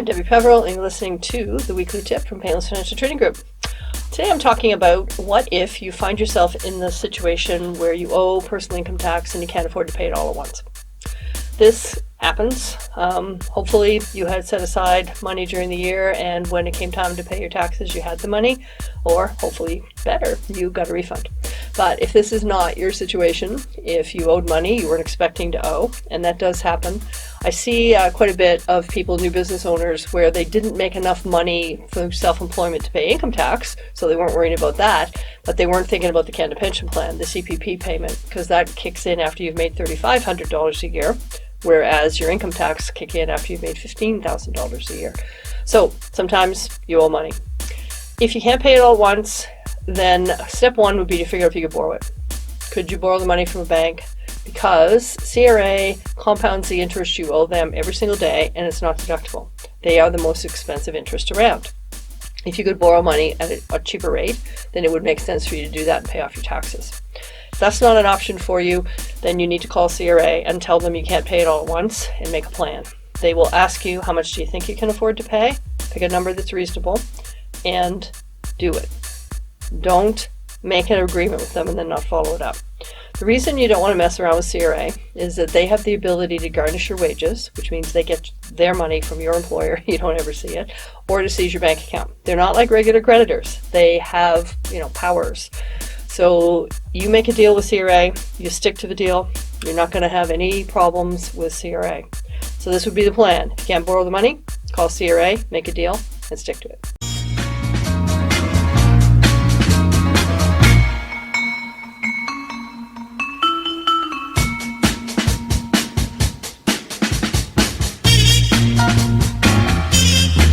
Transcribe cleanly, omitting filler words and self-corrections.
I'm Debi Peverill, and you're listening to the weekly tip from Painless Financial Trading Group. Today I'm talking about what if you find yourself in the situation where you owe personal income tax and you can't afford to pay it all at once. This happens. Hopefully you had set aside money during the year, and when it came time to pay your taxes you had the money, or hopefully better, you got a refund. But if this is not your situation, if you owed money you weren't expecting to owe, and that does happen, I see quite a bit of people, new business owners, where they didn't make enough money through self-employment to pay income tax, so they weren't worrying about that, but they weren't thinking about the Canada Pension Plan, the CPP payment, because that kicks in after you've made $3,500 a year, whereas your income tax kicks in after you've made $15,000 a year. So sometimes you owe money. If you can't pay it all at once, then step one would be to figure out if you could borrow it. Could you borrow the money from a bank? Because CRA compounds the interest you owe them every single day, and it's not deductible. They are the most expensive interest around. If you could borrow money at a cheaper rate, then it would make sense for you to do that and pay off your taxes. If that's not an option for you, then you need to call CRA and tell them you can't pay it all at once and make a plan. They will ask you, how much do you think you can afford to pay? Pick a number that's reasonable and do it. Don't make an agreement with them and then not follow it up. The reason you don't want to mess around with CRA is that they have the ability to garnish your wages, which means they get their money from your employer, you don't ever see it, or to seize your bank account. They're not like regular creditors. They have, powers. So you make a deal with CRA, you stick to the deal, you're not going to have any problems with CRA. So this would be the plan. If you can't borrow the money, call CRA, make a deal, and stick to it.